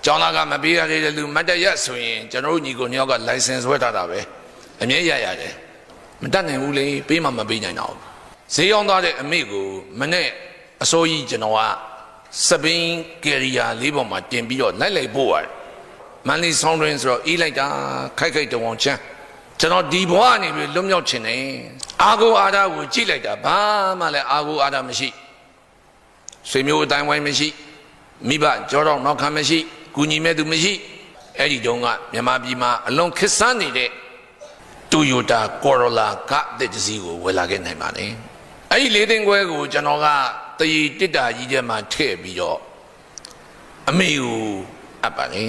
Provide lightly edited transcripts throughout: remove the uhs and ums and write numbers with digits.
ကျောင်းသားကမပေးရတဲ့လူမတ်တရက်ဆိုရင်ကျွန်တော်တို့ညီကိုနှစ်ယောက်က license ဆွဲထားတာပဲအမြဲရရတယ်မတတ်နိုင်ဘူးလေပေးမှမပေးနိုင်တော့ဈေးရောက်သွားတဲ့အမေကိုမနဲ့အစိုးရကျွန်တော်ကစပင်းကယ်ရီယာလေးပေါ်မှာတင်ပြီးတော့လိုက်ပို့ရတယ်မန်လီဆောင်းတွင်ဆိုတော့အေးလိုက်တာခိုက်တုံအောင်ချမ်းကျွန်တော်ဒီဘဝကနေပြီးလွတ်မြောက်ခြင်းနဲ့အာကိုအာဒါကိုကြည့်လိုက်တာဘာမှလည်းအာကိုအာဒါမရှိဆွေမျိုးအတိုင်းဝိုင်းမရှိမိဘကြောတော့နောက်ခံမရှိကူညီမဲ့သူမရှိအဲ့ဒီတုန်းကမြန်မာပြည်မှာအလွန်ခက်ဆန်းနေတဲ့တိုယိုတာကော်ရိုလာကားတစ်စီးကိုဝယ်လာခဲ့နိုင်ပါတယ်အဲ့ဒီ၄သိန်းခွဲကိုကျွန်တော်ကတရီတစ်တာကြီးထဲမှာထည့်ပြီးတော့အမေကိုအပ်ပါလေ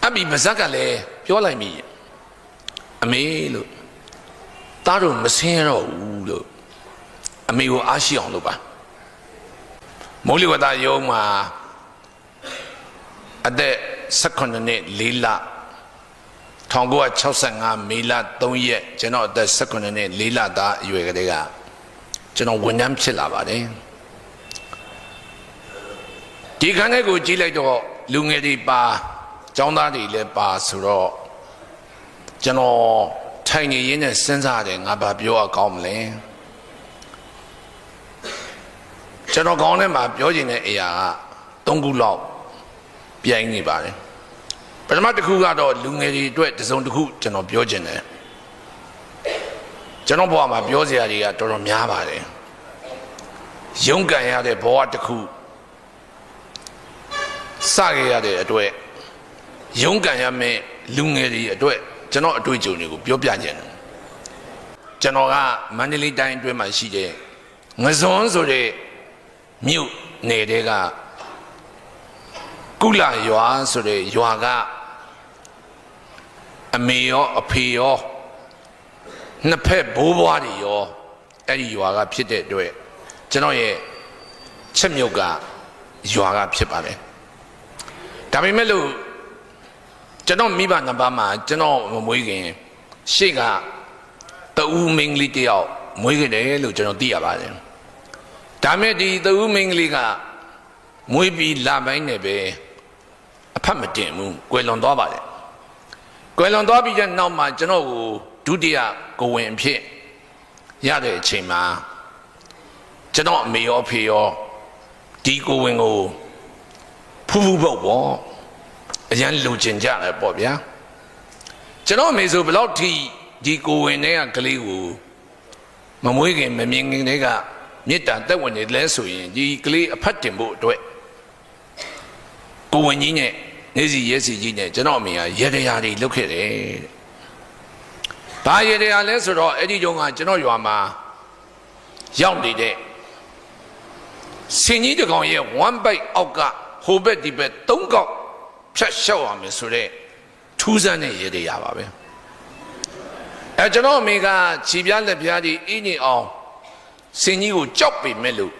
အပြီးမဇက်ကလည်းပြောလိုက်မိအမေလို့သားတို့မဆင်းရတော့ဘူးလို့အမေကိုအားရှိအောင်လုပ်ပါမိုးလေဝသရုံးမှာအသက်18နှစ်4လ1965မေလ3ရက်ကျွန်တော်အသက်18နှစ်4လသားအရွယ်ကလေးကကျွန်တော်ဝန်ထမ်းဖြစ်လာပါတယ်ဒီခန်းထဲကိုကြည့်လိုက်တော့လူငယ်တွေပါကျောင်းသားတွေလည်းပါဆိုတော့ကျွန်တော်ထိုင်နေရင်းနဲ့စဉ်းစားတယ်ငါဘာပြောရကောင်းမလဲကျွန်တော်ကောင်းထဲမှာပြောချင်တဲ့အရာက3ခုလောက်ပြိုင်နေပါတယ်ပထမတစ်ခုကတော့လူငယ်တွေအတွက်တစုံတစ်ခုကျွန်တော်ပြောချင်တယ်ကျွန်တော်ဘဝမှာပြောစရာတွေကတော်တော်များပါတယ်ရုန်းကန်ရတဲ့ဘဝတစ်ခုစခဲ့ရတဲ့အတွက်ရုန်းကန်ရမယ့်လူငယ်တွေအတွက်ကျွန်တော်အတွေ့အကြုံတွေကိုပြောပြခြင်းတယ်ကျွန်တော်ကမန္တလေးတိုင်းအတွင်းမှာရှိတဲ့ငစွန်းဆိုတဲ့မြို့နယ်တဲကကုလရွာဆိုတဲ့ရွာကအမေရောအဖေရောနှစ်ဖက်ဘိုးဘွားတွေရောအဲ့ဒီရွာကဖြစ်တဲ့အတွက်ကျွန်တော်ရဲ့ချက်မြုပ်ကရွာကဖြစ်ပါတယ်ဒါပေမဲ့လို့ကျွန်တော်မိဘနှစ်ပါးမှာကျွန်တော်မမွေးခင်ရှေ့ကတဦးမင်းကလေးတယောက်မွေးခဲ့တယ်လို့ကျွန်တော်သိရပါတယ်ဒါမဲ့ဒီတဦးမင်းကလေးကမွေးပြီးလပိုင်းနဲ့ပဲအဖတ်မတင်ဘူးကွယ်လွန်သွားပါတယ်ကွယ်လွန်သွားပြီးတဲ့နောက်မှာကျွန်တော်ကိုဒုတိယကိုဝင်အဖြစ်ရတဲ့အချိန်မှာကျွန်တော်အမေရောအဖေရောဒီကိုဝင်ကိုဖူးဖူးပုတ်ပေါ့အရန်လူကျင်ကြတယ်ပေါ့ဗျာကျွန်တော်အမေဆိုဘယ်လောက်ထိဒီကိုဝင်တဲ့ကလေးကိုမမွေးခင်မမြင်ခင်တည်းကမေတ္တာတက်ဝင်နေလဲဆိုရင်ဒီကလေးအဖတ်တင်ဖို့အတွက်ကိုဝင်ကြီးနဲ့နေစီရဲစီကြီးနဲ့ကျွန်တော်အမေကရေတရားတွေလုပ်ခဲ့တယ်။ဘာရေတရားလဲဆိုတော့အဲ့ဒီတုန်းကကျွန်တော်ရွာမှာရောက်နေတဲ့စင်ကြီးတကောင်ရဲ့1 byte အောက်ကဟိုဘက်ဒီဘက်3កောက်ဖြတ်လျှောက်ရမယ်ဆိုတော့ထူးဆန်းတဲ့ရေတရားပါပဲ။အဲကျွန်တော်အမေကခြေပြားလက်ပြားတွေအင်းနေအောင်စင်ကြီးကိုကြောက်ပေမဲ့လို့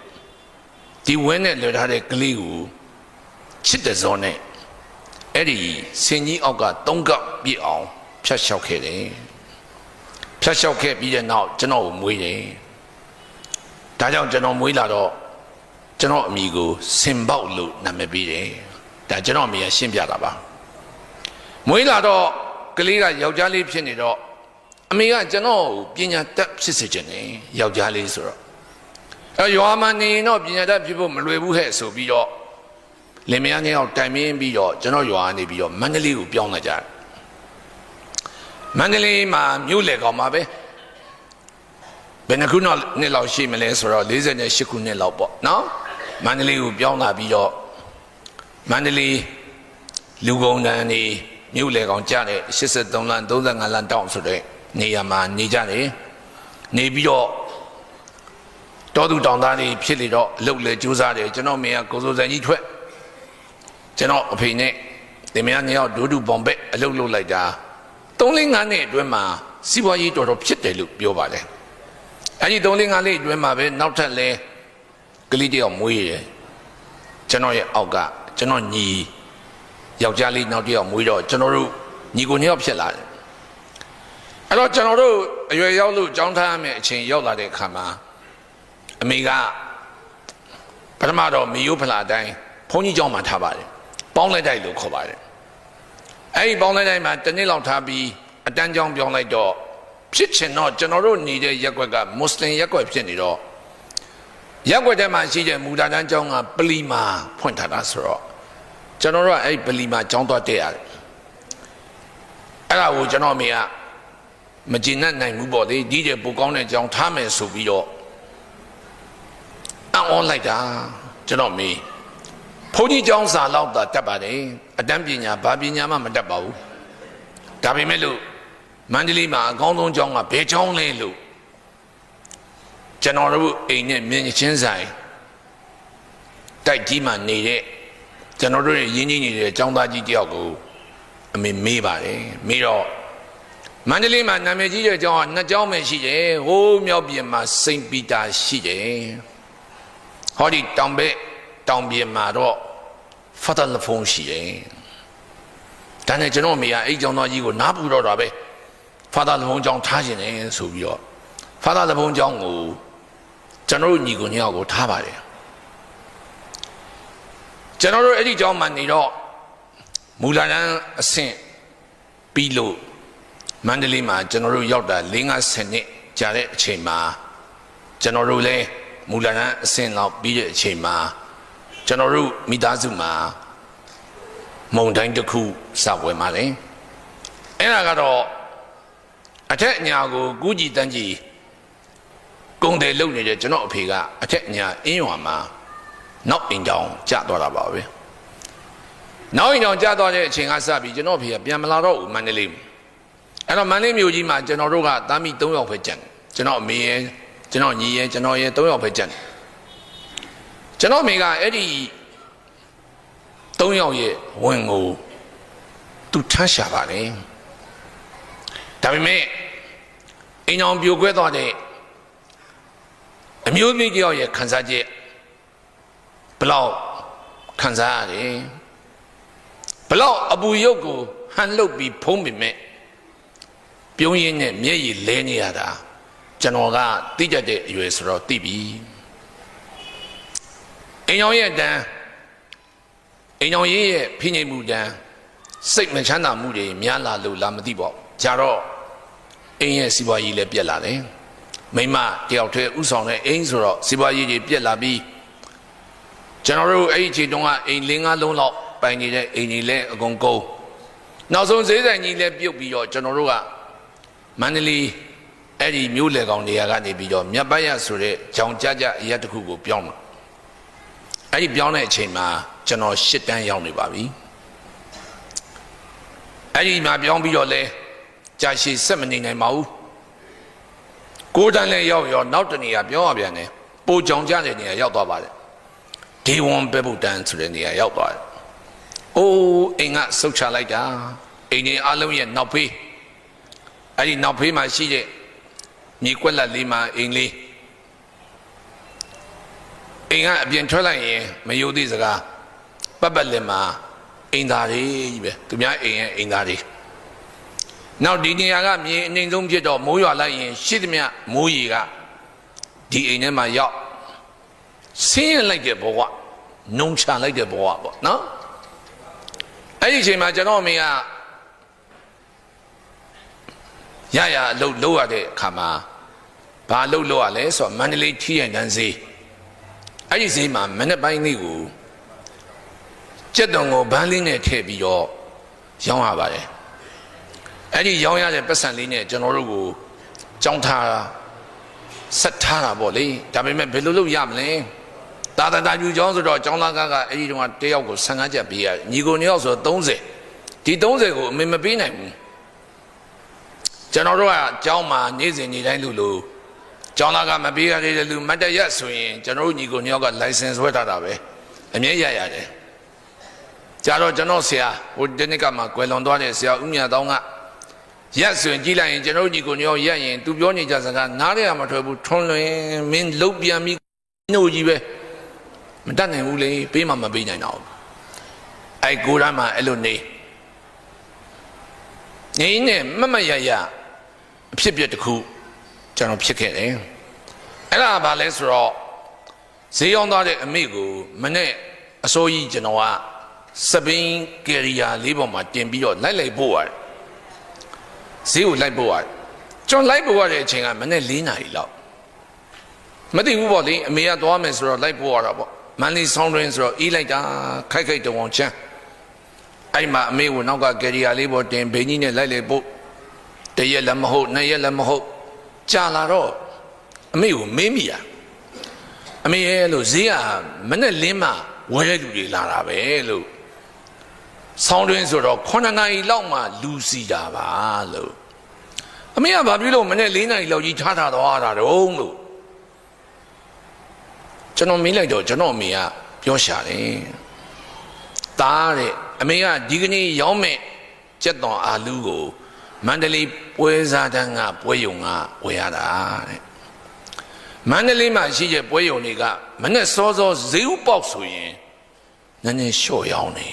ဒီဝင်းနဲ့လွှတ်ထားတဲ့ကလေးကိုချစ်တဲ့ဇောနဲ့အဲ့ဒီစင်ကြီးအောက်က3កောက်ပြည့်အောင်ဖြတ်လျှောက်ခဲ့တယ်ဖြတ်လျှောက်ခဲ့ပြီးတဲ့နောက်ကျွန်တော်ကိုမွေးတယ်ဒါကြောင့်ကျွန်တော်မွေးလာတော့ကျွန်တော်အမိကိုစင်ပေါက်လို့နာမည်ပေးတယ်ဒါကျွန်တော်အမိကရှင်းပြတာပါမွေးလာတော့ကလေးကယောက်ျားလေးဖြစ်နေတော့အမေကကျွန်တော်ကိုပညာတတ်ဖြစ်စေချင်တယ်ယောက်ျားလေးဆိုတော့အဲရွာမှာနေတော့ပညာတတ်ဖြစ်ဖို့မလွယ်ဘူးဟဲ့ဆိုပြီးတော့လင်မယားနှစ်ယောက်တိုင်ပင်ပြီးတော့ကျွန်တော်ရွာနေပြီးတော့မန္တလေးကိုပြောင်းလာကြတယ်မန္တလေးမှာမြို့လေကောင်မှာပဲဘယ်နှခုနှစ်လောက်ရှိမလဲဆိုတော့48ခုနှစ်လောက်ပေါ့နော်မန္တလေးကိုပြောင်းလာပြီးတော့မန္တလေးလူကုန်တန်းနေမြို့လေကောင်ကြတဲ့83လမ်း35လမ်းတောင်ဆိုတဲ့နေရာမှာနေကြတယ်နေပြီးတော့တောသူတောင်သားတွေဖြစ်လေတော့အလုပ်လေကြိုးစားတယ်ကျွန်တော်မေကကိုစိုးစံကြီးထွက်ကျွန်တော်အဖေနဲ့တင်မယားနှစ်ယောက်ဒူးဒူပေါင်ဘက်အလုပ်လုပ်လိုက်တာ3-5နှစ်အတွင်းမှာစီးပွားရေးတော်တော်ဖြစ်တယ်လို့ပြောပါတယ်အဲဒီ3-5နှစ်အတွင်းမှာပဲနောက်ထပ်လဲကလေးတယောက်မွေးတယ်ကျွန်တော်ရဲ့အောက်ကကျွန်တော်ညီယောက်ျားလေးနောက်တယောက်မွေးတော့ကျွန်တော်တို့ညီကိုနှစ်ယောက်ဖြစ်လာတယ်အဲ့တော့ကျွန်တော်တို့အရွယ်ရောက်လို့ကြောင်းထားရမယ့်အချိန်ရောက်လာတဲ့အခါမှာအမေကပထမတော့မေယိုးဖလာတိုင်းဘုန်းကြီးကျောင်းမှာထားပါတယ် ပေါင်းလိုက်တိုက်လို့ခေါ်ပါတယ်အဲ့ဒီပေါင်းလိုက်တိုက်မှာတစ်နှစ်လောက်ထားပြီးအတန်းကြောင်းပြောင်းလိုက်တော့ဖြစ်ချင်တော့ကျွန်တော်တို့နေတဲ့ရက်ွက်ကမွတ်စလင်ရက်ွက်ဖြစ်နေတော့ရက်ွက်ထဲမှာရှိတဲ့မူဒါတန်းကျောင်းကပလီမာဖွင့်ထားတာဆိုတော့ကျွန်တော်တို့ကအဲ့ဒီပလီမာကျောင်းသွားတက်ရတယ်အဲ့ဒါကိုကျွန်တော်အမေကမကျေနပ်နိုင်ဘူးပေါ့လေဒီတဲ့ပိုကောင်းတဲ့ကျောင်းထားမယ်ဆိုပြီးတော့အံ့ဩလိုက်တာကျွန်တော်မေးဘုန်းကြီးကျောင်းစာလောက်သာတက်ပါတယ်အတန်းပညာဘာပညာမှမတက်ပါဘူးဒါပေမဲ့လို့မန္တလေးမှာအကောင်းဆုံးကျောင်းကဘယ်ကျောင်းလဲလို့ကျွန်တော်တို့အိမ်နဲ့မြင်းချင်းဆိုင်တိုက်ကြီးမှနေတဲ့ကျွန်တော်တို့ရဲ့ရင်းနှီးနေတဲ့ကျောင်းသားကြီးတယောက်ကိုအမေမေးပါတယ်မေးတော့မန္တလေးမှာနာမည်ကြီးတဲ့ကျောင်းကနှစ်ကျောင်းပဲရှိတယ်ဟိုးမြောက်ပြင်မှာစိန့်ပီတာရှိတယ်ဟောဒီတောင်ပြင်မှာတော့ဖတ်တလဖုံးရှိတယ်ဒါနဲ့ကျွန်တော်မေကအဲ့ကျောင်းသားကြီးကိုနားပူတော့တာပဲဖာသာလဘုံကျောင်းထားခြင်းတယ်ဆိုပြီးတော့ဖာသာလဘုံကျောင်းကိုကျွန်တော်တို့ညီကိုညောက်ကိုထားပါတယ်ကျွန်တော်တို့အဲ့ဒီကျောင်းမှာနေတော့မူလာတန်းအဆင့်ပြီးလို့မန္တလေးမှာကျွန်တော်တို့ရောက်တာ50နှစ်ကြာတဲ့အချိန်မှာကျွန်တော်တို့လည်းမူလာတန်းအဆင့်လောက်ပြီးတဲ့အချိန်မှာကျွန်တော်တို့မိသားစုမှာမုံတိုင်းတစ်ခုစပွဲမှာလေအဲ့ဒါကတော့အထက်အညာကိုကူးကြည်တန်းကြည်ကုံတယ်လုံနေတဲ့ကျွန်တော်အဖေကအထက်အညာအင်းရွာမှာနောက်အိမ်ကြောင်ကျသွားတာပါပဲနောက်အိမ်ကြောင်ကျသွားတဲ့အချိန်ကစပြီးကျွန်တော်အဖေကပြန်မလာတော့ဘူးမန္တလေးအဲ့တော့မန္တလေးမြို့ကြီးမှာကျွန်တော်တို့ကသားမိ3ယောက်ပဲကျန်ကျွန်တော်အမေရယ်ကျွန်တော်ညီရယ်ကျွန်တော်ရယ်3ယောက်ပဲကျန်ကျွန်တော်အမေကအဲ့ဒီ3ယောက်ရဲ့ဝင်ကိုသူထမ်းရှာပါတယ်ဒါပေမဲ့အင်းအောင်ပြိုကွဲသွားတဲ့အမျိုးသမီးတယောက်ရဲ့ခံစားချက်ဘလောက်ခံစားရတယ်ဘလောက်အပူရုပ်ကိုဟန်လုပ်ပြီးဖုံးပေမဲ့ပြုံးရင်းနဲ့မျက်ရည်လဲနေရတာကျွန်တော်ကသိကြတဲ့အရွယ်ဆိုတော့သိပြီအင်းအောင်ရဲ့တန်းအင်းအောင်ရဲ့ဖိနှိပ်မှုတန်းစိတ်မချမ်းသာမှုတွေများလာလို့လားမသိပါဘူးကြတော့အင်းရဲ့စီးပွားရေးလည်းပြက်လာတယ်မိမတယောက်တည်းဥဆောင်တဲ့အင်းဆိုတော့စီးပွားရေးတွေပြက်လာပြီးကျွန်တော်တို့အဲ့ဒီချိန်တုန်းကအိမ်5 လုံးလောက်ပိုင်နေတဲ့အိမ်ကြီးလည်းအကုန်ကုန်နောက်ဆုံးဈေးဆိုင်ကြီးလည်းပြုတ်ပြီးတော့ကျွန်တော်တို့ကမန္တလေးအဲ့ဒီမြို့လေကောင်နေရာကနေပြီးတော့မြတ်ပတ်ရဆိုတဲ့ကြောင်ကြကြအရက်တစ်ခုကိုပြောင်းလာအဲ့ဒီပြောင်းတဲ့အချိန်မှာကျွန်တော်8 တန်းရောက်နေပါပြီအဲ့ဒီမှာပြောင်းပြီးတော့လဲကြာရှည်ဆက်မနေနိုင်ပါဘူး9 တန်းလဲရောက်ရောနောက်တနေရာပြောင်းရပြန်တယ်ပိုကြောင်ကြတဲ့နေရာရောက်သွားပါတယ်ဒေဝွန်ပဲဗုဒ္ဓန်ဆိုတဲ့နေရာရောက်သွားတယ်အိုးအိမ်ကဆုတ်ချလိုက်တာအိမ်ကြီးအလုံးရဲ့နောက်ဖေးအဲ့ဒီနောက်ဖေးမှာရှိတဲ့မြေကွက်လက်လေးမှာအိမ်လေးအိမ်ကအပြင်ထွက်လိုက်ရင်မယိုသေးစကားပတ်ပတ်လည်မှာအိမ်သားတွေကြီးပဲသူများအိမ်ရဲ့အိမ်သားတွေနောက်ဒီနေရာကမြေအနှိမ်ဆုံးဖြစ်တော့မိုးရွာလိုက်ရင်ရှိသမျှမိုးရေကဒီအိမ်ထဲမှာရောက်ဆင်းရဲလိုက်တဲ့ဘဝနှုံချလိုက်တဲ့ဘဝပေါ့နော်အဲ့ဒီအချိန်မှာကျွန်တော်အမေကရရအလုပ်လုပ်ရတဲ့အခါမှာဘာလုပ်ရလဲဆိုတော့မန္တလေးထီးရန်တန်းဈေးအဲ့ဒီဈေးမှာမနေ့ပိုင်းလေးကိုကြက်တုံကိုဘန်းလေးနဲ့ထည့်ပြီးတော့ရောင်းရပါတယ်အဲ့ဒီရောင်းရတဲ့ပတ်စံလေးနဲ့ကျွန်တော်တို့ကိုကြောင်းထားဆက်ထားတာပေါ့လေဒါပေမဲ့ဘယ်လိုလုပ်ရမလဲတာတာယူကျောင်းဆိုတော့ကျောင်းသားကအဲ့ဒီတုန်းကတယောက်ကို15 ကျပ်ပေးရညီကို2ယောက်ဆိုတော့30ဒီ30ကိုအမေမပေးနိုင်ဘူးကျွန်တော်တို့ကကျောင်းမှာနေ့စဉ်နေ့တိုင်းလူကျောင်းသားကမပေးရတဲ့လူမတ်တရက်ဆိုရင်ကျွန်တော်တို့ညီကို2ယောက်က license ဝယ်ထားတာပဲအမြဲရရတယ်ကြတော့ကျွန်တော်ဆရာဟိုတနစ်ကမှကွယ်လွန်သွားတဲ့ဆရာဦးမြတ်တောင်းကရက်ဆိုရင်ကြည့်လိုက်ရင်ကျွန်တော်ညီကို2ယောက်ရက်ရင်သူပြောနေကြစကားနားရမှာထွက်ဘူးထွန်းလွင်မင်းလုတ်ပြန်ပြီးနှုတ်ကြီးပဲမတတ်နိုင်ဘူးလေပေးမှမပေးနိုင်တော့အဲ့ကိုရမ်းမှာအဲ့လိုနေနဲ့မရရအဖြစ်ပြတစ်ခုကျွန်တော်ဖြစ်ခဲ့တယ်အဲ့ဒါဘာလဲဆိုတော့ဈေးရောက်သွားတဲ့အမေကိုမနဲ့အစိုးရကျွန်တော်က စပင်းကယ်ရီယာလေးပေါ်မှာတင်ပြီးတော့လိုက်ပို့ရတယ်ဈေးကိုလိုက်ပို့ရတယ်ကျွန်တော်လိုက်ပို့ရတဲ့အချိန်ကမနေ့4 နာရီလောက်မသိဘူးပေါ့လေအမေကသွားမယ်ဆိုတော့လိုက်ပို့ရတာပေါ့မန်လေးဆောင်းတွင်းဆိုတော့အေးလိုက်တာခိုက်တုံအောင်ချမ်းအဲ့မှာအမေကိုနောက်ကကယ်ရီယာလေးပေါ်တင်ဘိန်းကြီးနဲ့လိုက်ပို့တရက်လည်းမဟုတ်နှစ်ရက်လည်းမဟုတ်ကြာလာတော့အမေကိုမေးမိရအမေရဲ့လို့ဈေးကမနေ့လင်းမှဝယ်တဲ့လူတွေလာတာပဲလို့ဆောင်းတွင်းဆိုတော့9 နာရီလောက်မှလူစီတာပါလို့အမေကဘာဖြစ်လို့မနေ့4 နာရီလောက်ကြီးထားသွားတာတုံးလို့ကျွန်တော်မေးလိုက်တော့ကျွန်တော်အမေကပြောရှာတယ်တားတဲ့အမေကဒီကနေ့ရောင်းမဲ့ကြက်သွန်အာလူးကိုမန္တလေးပွဲစားတန်းကပွဲယုံကဝယ်ရတာတဲ့မန္တလေးမှာရှိတဲ့ပွဲယုံတွေကမနေ့စောစောဈေးဥပေါက်ဆိုရင်နည်းနည်းလျှော့ရောင်းနေ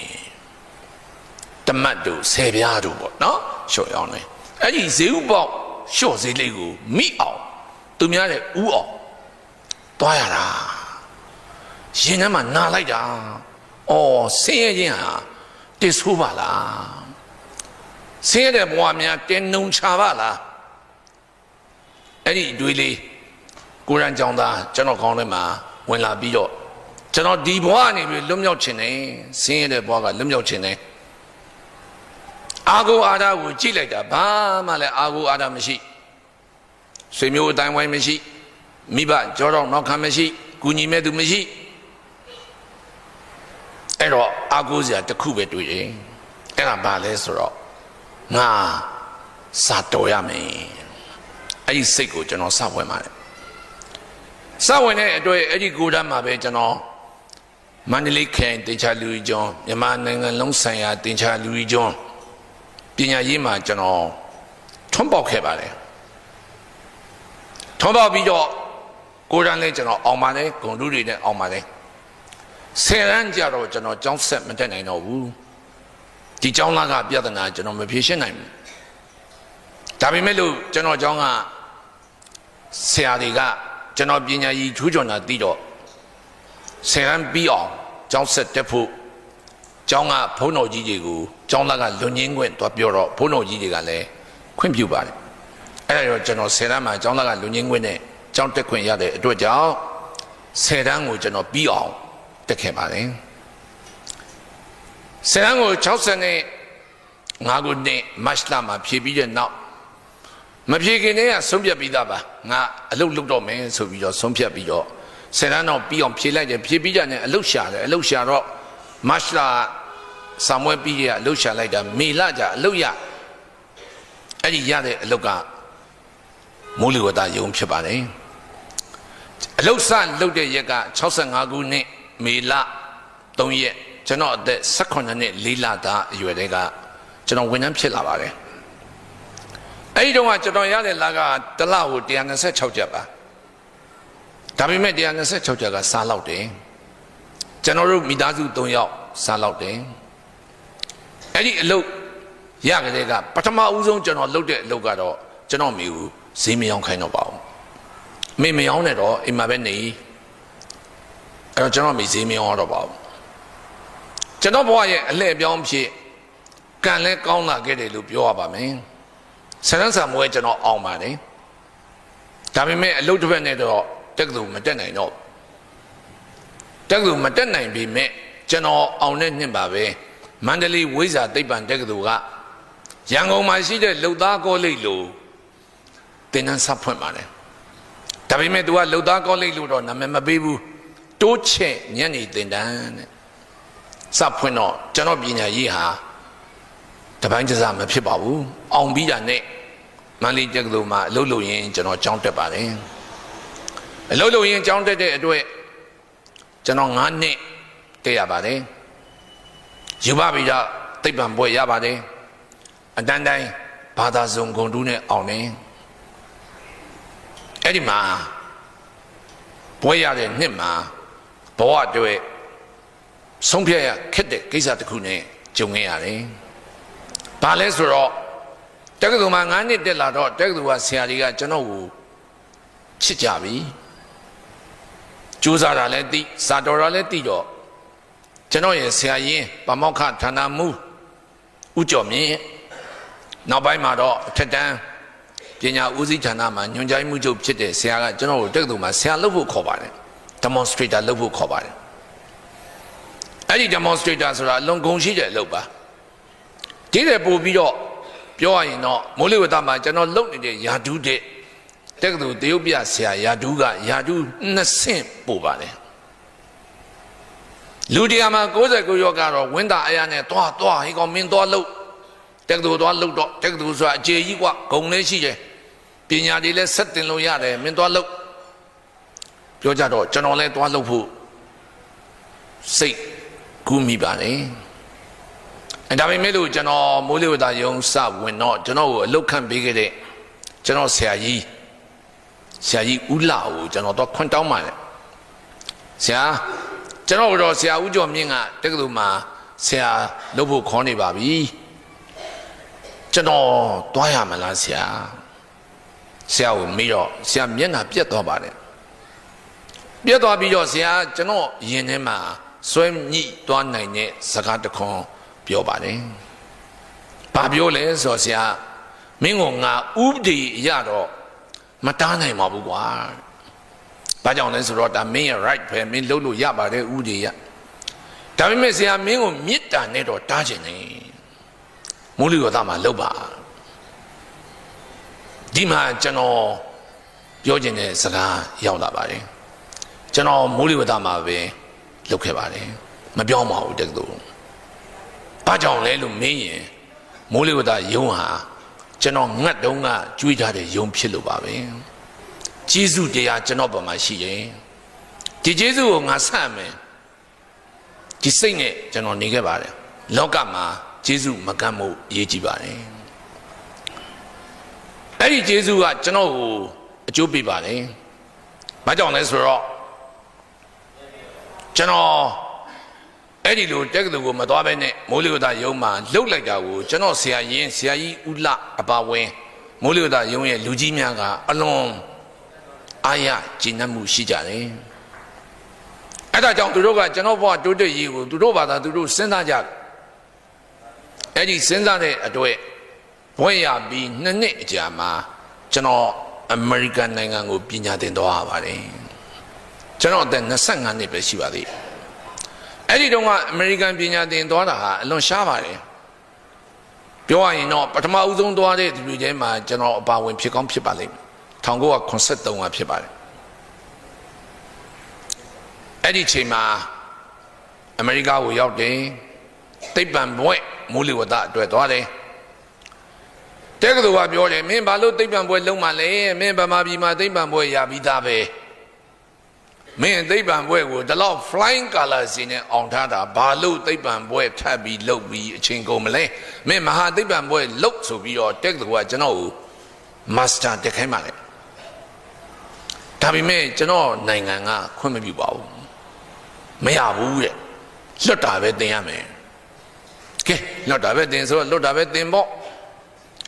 တမတ်တို့10 ပြားတို့ပေါ့နော်လျှော့ရောင်းနေအဲ့ဒီဈေးဥပေါက်လျှော့ဈေးလေးကိုမိအောင်သူများတဲ့ဥအောင်တွားရတာရင်ထဲမှာနာလိုက်တာအော်ဆင်းရဲခြင်းဟာတစ်ဆိုးပါလားဆင်းရဲတဲ့ဘဝများတင်းနှုံချပါလားအဲ့ဒီအတွေ့လေးကိုရန်ကြောင့်သားကျွန်တော်ခေါင်းထဲမှာဝင်လာပြီးတော့ကျွန်တော်ဒီဘဝနေပြီးလွတ်မြောက်ခြင်းနဲ့ဆင်းရဲတဲ့ဘဝကလွတ်မြောက်ခြင်းနဲ့အာကိုအာဒကိုကြည့်လိုက်တာဘာမှလည်းအာကိုအာဒမရှိဆွေမျိုးအတိုင်းဝိုင်းမရှိမိဘကြောတော့နောက်ခံမရှိကူညီမဲ့သူမရှိအဲ့တော့အာကိုစရာတစ်ခုပဲတွေ့တယ်အဲ့ဒါဘာလဲဆိုတော့ငါစာတော်ရမယ်အဲ့ဒီစိတ်ကိုကျွန်တော်စဝင်ပါတယ်စဝင်တဲ့အတွက်အဲ့ဒီကိုယ်တမ်းမှာပဲကျွန်တော်မန္တလေးခရိုင်တင်ချာလူကြီးကျွန်းမြန်မာနိုင်ငံလုံးဆိုင်ရာတင်ချာလူကြီးကျွန်းပညာရေးမှာကျွန်တော်ထွန်းပေါက်ခဲ့ပါတယ်ထွန်းပေါက်ပြီးတော့ကိုယ်တမ်းလည်းကျွန်တော်အောင်ပါတယ်ဂုဏ်ထူးတွေနဲ့အောင်ပါတယ်10 ရန်းကြတော့ကျွန်တော်ကျောင်းဆက်မတက်နိုင်တော့ဘူးဒီကျောင်းသားကပြဿနာကျွန်တော်မဖြေရှင်းနိုင်ဘူးဒါပေမဲ့လို့ကျွန်တော်ကျောင်းကဆရာတွေကကျွန်တော်ပညာရေးထူးချွန်တာသိတော့10 ရန်းပြီးအောင်ကျောင်းဆက်တက်ဖို့ကျောင်းကဘုန်းတော်ကြီးတွေကိုကျောင်းသားကလွန်ငင်းခွင့်တော့ပြောတော့ဘုန်းတော်ကြီးတွေကလည်းခွင့်ပြုပါတယ်အဲ့ဒါတော့ကျွန်တော်10 ရန်းမှာကျောင်းသားကလွန်ငင်းခွင့်နဲ့ကျောင်းတက်ခွင့်ရတဲ့အတွက်ကြောင့်10 ရန်းကိုကျွန်တော်ပြီးအောင်တက်ခဲ့ပါတယ်10 ရန်းကို65ခုနှစ်မတ်လမှာဖြည့်ပြီးတဲ့နောက်မဖြည့်ခင်တည်းကဆုံးဖြတ်ပြီးသားပါငါအလုပ်လုပ်တော့မယ်ဆိုပြီးတော့ဆုံးဖြတ်ပြီးတော့10 ရန်းတော့ပြီးအောင်ဖြည့်လိုက်တယ်ဖြည့်ပြီးကြတယ်အလုပ်ရှာတယ်အလုပ်ရှာတော့မတ်လဆာမွဲပြီးရအလုပ်ရှာလိုက်တာမေလကြာအလုပ်ရအဲ့ဒီရတဲ့အလုပ်ကမိုးလေဝသယုံဖြစ်ပါတယ်အလုပ်စလုပ်တဲ့ရက်က65ခုနှစ်မေလ3 ရက်ကျွန်တော်အသက်18 နှစ်4 လသားအရွယ်တည်းကကျွန်တော်ဝန်ထမ်းဖြစ်လာပါတယ်အဲ့ဒီတော့ကျွန်တော်ရတဲ့လကတစ်လကို126 ကျပ်ပါဒါပေမဲ့126 ကျပ်ကစားလောက်တယ်ကျွန်တော်တို့မိသားစု3 ယောက်စားလောက်တယ်အဲ့ဒီအလုပ်ရကြတဲ့ကပထမဦးဆုံးကျွန်တော်လုပ်တဲ့အလုပ်ကတော့ကျွန်တော်မိကိုဈေးမရောင်းခိုင်းတော့ပါဘူးမိမရောင်းနဲ့တော့အိမ်မှာပဲနေအဲ့တော့ကျွန်တော်မိဈေးမရောင်းတော့ပါဘူးကျွန်တော်ဘဝရဲ့အလှည့်အပြောင်းဖြစ်ကံလဲကောင်းလာခဲ့တယ်လို့ပြောရပါမယ်ဆန်းဆန်းမွဲကျွန်တော်အောင်ပါတယ်ဒါပေမဲ့အလုပ်တစ်ဖက်နဲ့တော့တက္ကသိုလ်မတက်နိုင်တော့တက္ကသိုလ်မတက်နိုင်ပေမဲ့ကျွန်တော်အောင်တဲ့နှစ်ပါပဲမန္တလေးဝိဇာသိပ္ပံတက္ကသိုလ်ကရန်ကုန်မှာရှိတဲ့လုံသားကောလိပ်လို့သင်တန်းစဖွင့်ပါတယ်ဒါပေမဲ့သူကလုံသားကောလိပ်လို့တော့နာမည်မပေးဘူးတိုးချက်ညနေသင်တန်းတဲ့စဖွင့်တော့ကျွန်တော်ပညာရေးဟာတပိုင်းတစမဖြစ်ပါဘူးအောင်ပြီးတာနဲ့မန္တလေးတက္ကသိုလ်မှာအလုပ်လုပ်ရင်းကျွန်တော်ကျောင်းတက်ပါတယ်အလုပ်လုပ်ရင်းကျောင်းတက်တဲ့အတွက်ကျွန်တော်9 နှစ်တက်ရပါတယ်ယူပဗိဒသိပ္ပံဘွဲ့ရပါတယ်အတန်းတိုင်းဘာသာစုံဂုဏ်ထူးနဲ့အောင်တယ်အဲ့ဒီမှာဘွဲ့ရတဲ့နှစ်မှာဘဝအတွက်ဆုံးဖြတ်ရခက်တဲ့ကိစ္စတစ်ခုနဲ့ကြုံခဲ့ရတယ်။ဘာလဲဆိုတော့တက္ကသိုလ်မှာ9 နှစ်တက်လာတော့တက္ကသိုလ်ကဆရာတွေကကျွန်တော်ကိုချစ်ကြပြီ။ကြိုးစားတာလည်းသိစာတော်တာလည်းသိတော့ ကျွန်တော်ရဲ့ဆရာရင်ပါမောက္ခဌာနမှူးဦးကျော်မြင့်နောက်ပိုင်းမှာတော့အထက်တန်းပညာဦးစီးဌာနမှာညွှန်ကြားမှုချုပ်ဖြစ်တဲ့ဆရာကကျွန်တော်ကိုတက္ကသိုလ်မှာဆရာလုပ်ဖို့ခေါ်ပါတယ် demonstrator လုပ်ဖို့ခေါ်ပါတယ်အဲ့ဒီ demonstrator ဆိုတာအလွန်ဂုဏ်ရှိတဲ့အလုပ်ပါဒီတဲ့ပို့ပြီးတော့ပြောရရင်တော့မိုးလေဝသမှာကျွန်တော်လုပ်နေတဲ့ယာဒူးတဲ့တက္ကသိုလ်တရုတ်ပြဆရာယာဒူးကယာဒူး2ဆင့်ပို့ပါတယ်လူတရားမှာ69ယောက်ကတော့ဝင်းတာအရာနဲ့တွားဟိကောင်မင်းတွားလို့တက္ကသိုလ်တွားလို့တော့တက္ကသိုလ်ဆိုတာအခြေကြီးกว่าဂုံလေးရှိတယ်ပညာတွေလည်းဆက်တင်လို့ရတယ်မင်းတွားလို့ပြောကြတော့ကျွန်တော်လည်းတွားလို့ဖို့စိတ်ကူးမိပါလေဒါပေမဲ့လို့ကျွန်တော်မိုးလေဝသရုံစဝင်တော့ကျွန်တော်ကိုအလုတ်ခန့်ပေးခဲ့တဲ့ကျွန်တော်ဆရာကြီးဦးလာကိုကျွန်တော်တော့ခွန့်တောင်းပါတယ်ဆရာကျွန်တော်တို့ဆရာဦးကျော်မြင့်ကတက္ကသိုလ်မှာဆရာလုပ်ဖို့ခေါ်နေပါပြီကျွန်တော်တွားရမလားဆရာကိုမေးတော့ဆရာမျက်နှာပြက်သွားပါတယ်ပြက်သွားပြီးတော့ဆရာကျွန်တော်ရင်ထဲမှာစွဲညှိသွားနိုင်တဲ့စကားတစ်ခွန်းပြောပါတယ်ဘာပြောလဲဆိုတော့ဆရာမင်းကငါဥပဒေရတော့မတားနိုင်ပါဘူးကွာဘာကြောင့်လဲဆိုတော့ဒါမင်းရဲ့ right ပဲမင်းလုပ်လို့ရပါတယ်ဥပဒေရဒါပေမဲ့ဆရာမင်းကိုမေတ္တာနဲ့တော့တားချင်တယ်မိုးလေဝသမှာလုပ်ပါဒီမှာကျွန်တော်ပြောချင်တဲ့စကားရောက်လာပါတယ်ကျွန်တော်မိုးလေဝသမှာပဲလုပ်ခဲ့ပါတယ်မပြောင်းပါဘူးတက္ကသိုလ်ဘာကြောင့်လဲလို့မင်းရင်မိုးလေဝသယုံဟာကျွန်တော်ငတ်တုံးကကျွေးကြတဲ့ယုံဖြစ်လို့ပါပဲကျေးဇူးတရားကျွန်တော်ဘက်မှာရှိတယ်ဒီကျေးဇူးကိုငါဆန့်မယ်ဒီစိတ်နဲ့ကျွန်တော်နေခဲ့ပါတယ်လောကမှာကျေးဇူးမကမ်းမှုအရေးကြီးပါတယ်အဲ့ဒီကျေးဇူးကကျွန်တော်ကိုအကျိုးပေးပါတယ်ဘာကြောင့်လဲဆိုတော့ကျွန်တော်အဲ့ဒီလိုတက္ကသိုလ်ကိုမသွားဘဲနဲ့မိုးလေဝသရုံမှာလှုပ်လိုက်တာကိုကျွန်တော်ဆရာကြီးဦးလအပါဝင်မိုးလေဝသရုံရဲ့လူကြီးများကအလွန်အားရကျေနပ်မှုရှိကြတယ်အဲ့ဒါကြောင့်သူတို့ကကျွန်တော်ဘဝတိုးတက်ရေးကိုသူတို့ဘာသာသူတို့စဉ်းစားကြတယ်အဲ့ဒီစဉ်းစားတဲ့အတွက်ဘွဲ့ရပြီး2နှစ်အကြာမှာကျွန်တော်အမေရိကန်နိုင်ငံကိုပညာသင်သွားရပါတယ်ကျွန်တော်အသက်25နှစ်ပဲရှိပါသေးတယ်အဲ့ဒီတုန်းကအမေရိကန်ပညာသင်သွားတာဟာအလွန်ရှားပါတယ်ပြောရရင်တော့ပထမဦးဆုံးသွားတဲ့သူတွေထဲမှာကျွန်တော်အပါဝင်ဖြစ်ကောင်းဖြစ်ပါလိမ့်မယ်1983ကဖြစ်ပါတယ်အဲ့ဒီချိန်မှာအမေရိကကိုရောက်တယ်သိပ္ပံဘွဲ့မိုးလေဝသအတွက်သွားတယ်တက္ကသိုလ်ကပြောတယ်မင်းဘာလို့သိပ္ပံဘွဲ့လုံးမှလဲမင်းဗမာပြည်မှာသိပ္ပံဘွဲ့ရပြီးသားပဲမင်းသိပ္ပံဘွဲ့ကိုဒီလောက် flying color စီနဲ့အောင်ထားတာဘာလို့သိပ္ပံဘွဲ့ထပ်ပြီးလုပ်ပြီးအချိန်ကုန်မလဲမင်းမဟာသိပ္ပံဘွဲ့လုပ်ဆိုပြီးတော့တက္ကသိုလ်ကကျွန်တော်ကို master တက်ခိုင်းပါလေဒါပေမဲ့ကျွန်တော်နိုင်ငံကခွင့်မပြုပါဘူးမရဘူးတဲ့လွတ်တာပဲသင်ရမယ်ကဲလွတ်တာပဲသင်ဆိုတော့လွတ်တာပဲသင်ပေါ့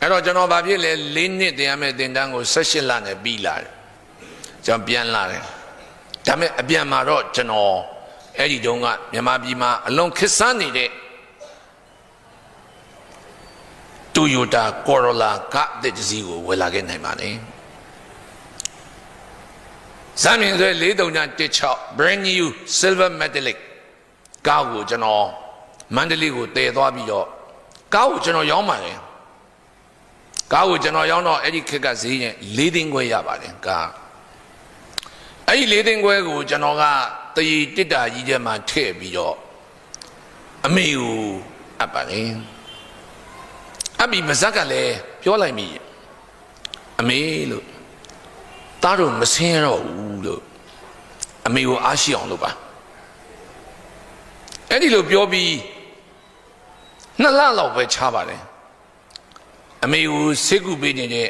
အဲ့တော့ကျွန်တော်ဗာဖြစ်လေ4နှစ်သင်ရမယ်သင်တန်းကို18လနဲ့ပြီးလာတယ်ကျွန်တော်ပြန်လာတယ်ဒါမဲ့အပြန်မှာတော့ကျွန်တော်အဲ့ဒီတုန်းကမြန်မာပြည်မှာအလွန်ခက်ဆန်းနေတဲ့ Toyota Corolla ကားတစ်စီးကိုဝယ်လာခဲ့နိုင်ပါလေဇာမင်ဆို4316 brand new silver metallic ကားကိုကျွန်တော်မန္တလေးကိုတည်သွားပြီးတော့ကားကိုကျွန်တော်ရောင်းပါတယ်ကားကိုကျွန်တော်ရောင်းတော့အဲ့ဒီခက်ကဈေးရင်4သိန်းခွဲရပါတယ်ကားအဲ့ဒီ4သိန်းခွဲကိုကျွန်တော်ကတရီတစ်တာကြီးထဲမှာထည့်ပြီးတော့အမေကိုအပ်ပါလေအပ်ပြီးမဇက်ကလည်းပြောလိုက်မိအမေလို့သားတို့မဆင်းတော့ဘူးလို့အမေကိုအားရှိအောင်လုပ်ပါအဲ့ဒီလိုပြောပြီး2လလောက်ပဲချပါတယ်အမေကိုစိတ်ကူပေးနေတဲ့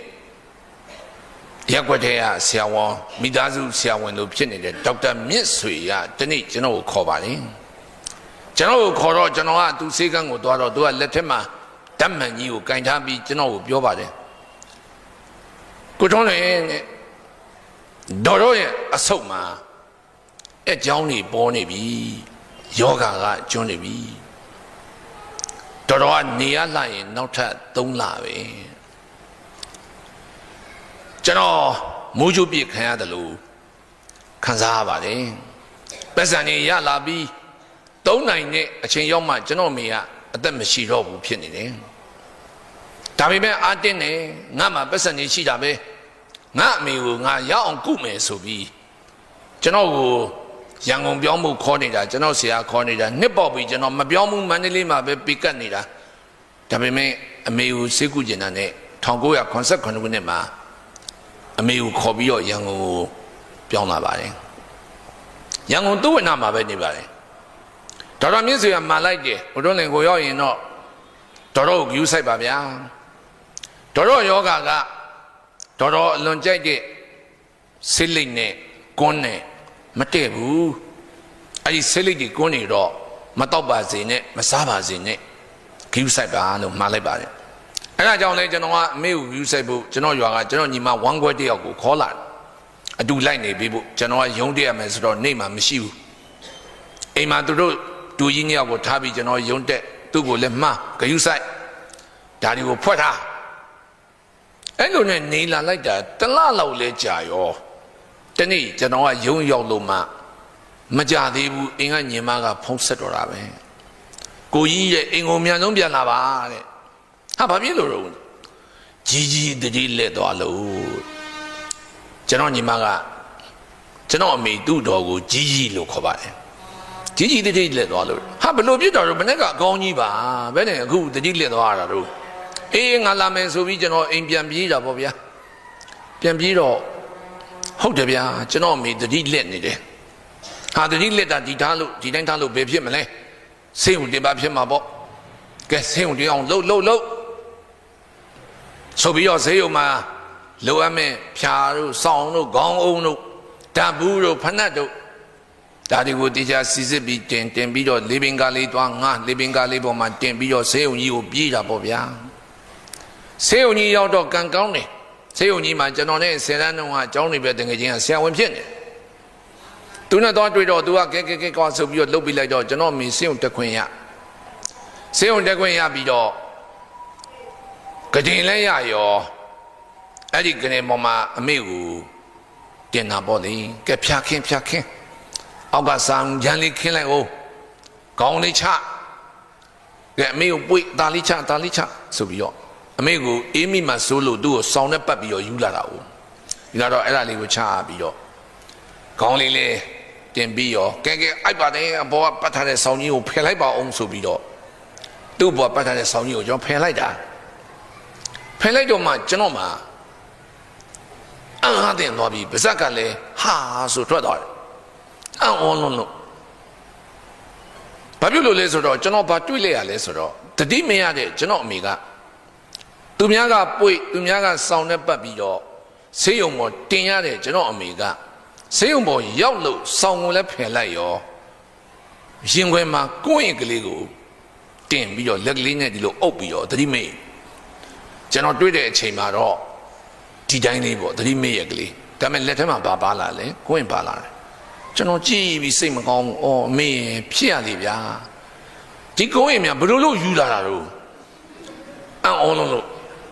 ရက်ွက်တဲ့ဆရာဝန်မိသားစုဆရာဝန်တို့ဖြစ်နေတဲ့ဒေါက်တာမြင့်ဆွေကဒီနေ့ကျွန်တော်ကိုခေါ်ပါတယ်ကျွန်တော်ကိုခေါ်တော့ကျွန်တော်ကသူစေကန်းကိုသွားတော့သူကလက်ထက်မှာဓာတ်မှန်ကြီးကိုကင်ထားပြီးကျွန်တော်ကိုပြောပါတယ်ကိုထွန်းလည်းဒေါ်တို့ရဲ့အဆုတ်မှာအကြောင်းတွေပေါ်နေပြီ ယောဂကကျွန်းနေပြီတော်တော်ကနေရလာရင်နောက်ထပ်3လပဲကျွန်တော်မိုးချိုးပြခံရတယ်လို့ခံစားရပါတယ်ပတ်စံနေရလာပြီး3နိုင်နဲ့အချိန်ရောက်မှကျွန်တော်မိကအသက်မရှိတော့ဘူးဖြစ်နေတယ်ဒါပေမဲ့အာတင်းနေငါမှပတ်စံနေရှိတာပဲငါအမေကိုငါရောက်အောင်ကုမယ်ဆိုပြီးကျွန်တော်ကိုရန်ကုန်ပြောင်းမှုခေါ်နေတာကျွန်တော်ဆရာခေါ်နေတာနှစ်ပေါက်ပြီးကျွန်တော်မပြောင်းဘူးမန္တလေးမှာပဲပြကတ်နေတာဒါပေမဲ့အမေကိုစိတ်ကူးကျင်တာနဲ့1989ခုနှစ်မှာအမေကိုခေါ်ပြီးတော့ရန်ကုန်ကိုပြောင်းလာပါတယ်ရန်ကုန်သူ့ဝိနာမှာပဲနေပါတယ်ဒေါက်တာမြင့်ဆွေကမှန်လိုက်တယ်ဘုတွန်းလင်ကိုရောက်ရင်တော့ဒေါက်တော်ကိုယူဆိုင်ပါဗျာဒေါက်တော်ယောဂကဒေါက်တော်အလွန်ကြိုက်တဲ့စိတ်လိတ်နဲ့ကွန်းနဲ့မတည့်ဘူးအဲ့ဒီစိတ်လိတ်တွေကွန်းနေတော့မတော့ပါစေနဲ့မစားပါစေနဲ့ဂယူဆိုင်ပါလို့မှားလိုက်ပါတယ်အဲ့ဒါကြောင့်လဲကျွန်တော်ကအမေကိုဂယူဆိုင်ဖို့ကျွန်တော်ရွာကကျွန်တော်ညီမဝမ်းခွဲတယောက်ကိုခေါ်လာအတူလိုက်နေပြီဖို့ကျွန်တော်ကယုံတည့်ရမယ်ဆိုတော့နေမှာမရှိဘူးအိမ်မှာသူတို့တူကြီးနှစ်ယောက်ကိုထားပြီးကျွန်တော်ယုံတက်သူ့ကိုလည်းမှားဂယူဆိုင်ဒါတွေကိုဖွက်ထားအဲ့လိုနဲ့နေလာလိုက်တာတလလောက်လဲကြာရောတနေ့ကျွန်တော်ကယုံရောက်လို့မှမကြသေးဘူးအင်ကညင်မကဖုံးဆက်တော့တာပဲကိုကြီးရဲ့အိမ်ကိုမြန်ဆုံးပြန်လာပါတဲ့ဟာဘာဖြစ်လို့တော့ကြီးကြီးတတိလက်သွားလို့ကျွန်တော်ညီမကကျွန်တော်အမေသူ့တော်ကိုကြီးကြီးလို့ခေါ်ပါတယ်ကြီးကြီးတတိလက်သွားလို့ဟာဘလို့ပြစ်တော်တော့မနေ့ကအကောင်းကြီးပါဘယ်နဲ့အခုတတိလက်သွားရတာတော့အေးငါလာမယ်ဆိုပြီးကျွန်တော်အိမ်ပြန်ပြေးတာပေါ့ဗျာပြန်ပြေးတော့ဟုတ်တယ်ဗျာကျွန်တော်အမေတတိလက်နေတယ်ဟာတတိလက်တာဒီတိုင်းထားလို့ဘယ်ဖြစ်မလဲဆေးုံတင်ပါဖြစ်မှာပေါ့ကဲဆေးုံတင်အောင်လှုပ်ဆိုပြီးတော့ဆေးုံမှာလိုအပ်မဲ့ဖြာတို့စောင်းတို့ခေါင်းအုံးတို့ဓာတ်ဘူးတို့ဖနက်တို့ဒါတွေကိုတရားစီစစ်ပြီးတင်ပြီးတော့လေပင်ကားလေးသွားငါလေပင်ကားလေးပေါ်မှာတင်ပြီးတော့ဆေးုံကြီးကိုပြေးတာပေါ့ဗျာဆေးုံကြီးရောက်တော့ကံကောင်းတယ်ဆေးုံကြီးမှာကျွန်တော်နဲ့10တန်းတုန်းကအကြောင်းတွေပဲတကယ်ချင်းဆရာဝန်ဖြစ်နေသူနဲ့တော့တွေ့တော့သူကကဲကွာဆိုပြီးတော့လှုပ်ပြီးလိုက်တော့ကျွန်တော်မင်းဆေးုံတက်ခွင့်ရပြီးတော့ကတင်လဲရရောအဲ့ဒီကနေပေါ်မှာအမေကိုတင်တာပေါ့လေကဲဖြာခင်းအောက်ကဆောင်ရန်လေးခင်းလိုက်အောင်ခေါင်းလေးချကဲအမေကိုပွေတာလေးချဆိုပြီးတော့အမေကိုအေးမိမှစိုးလို့သူ့ကိုစောင်းနဲ့ပတ်ပြီးတော့ယူလာတာ哦ယူလာတော့အဲ့ဒါလေးကိုချပြီးတော့ခေါင်းလေးလေးတင်ပြီးရောကဲအိုက်ပါတယ်အဘောကပတ်ထားတဲ့စောင်းကြီးကိုဖယ်လိုက်ပါအောင်ဆိုပြီးတော့သူ့ဘောပတ်ထားတဲ့စောင်းကြီးကိုကျွန်တော်ဖယ်လိုက်တော့မှကျွန်တော်မှအားတင်သွားပြီးပါဇက်ကလည်းဟာဆိုထွက်သွားတယ်အော်လုံးဘာဖြစ်လို့လဲဆိုတော့ကျွန်တော်ဘာတွေ့လိုက်ရလဲဆိုတော့တတိမရတဲ့ကျွန်တော်အမေကသူများကပွေသူများကစောင်းနဲ့ပတ်ပြီးတော့ဆေးရုံပေါ်တင်ရတဲ့ကျွန်တော်အမေကဆေးရုံပေါ်ရောက်လို့စောင်းကိုလည်းဖယ်လိုက်ရောရင်ခွဲမှာကိုယ့်ရင်ကလေးကိုတင်ပြီးတော့လက်ကလေးနဲ့ဒီလိုအုပ်ပြီးတော့တတိမေးကျွန်တော်တွေ့တဲ့အချိန်မှာတော့ဒီတိုင်းလေးပေါ့တတိမေးရကလေးဒါပေမဲ့လက်ထဲမှာဘာပါလာလဲကိုယ့်ရင်ပါလာတယ်ကျွန်တော်ကြည့်ပြီးစိတ်မကောင်းဘူးအော်အမေဖြစ်ရလေဗျာဒီကိုယ့်ရင်များဘယ်လိုလုပ်ယူလာတာတော့အော်လုံးလို့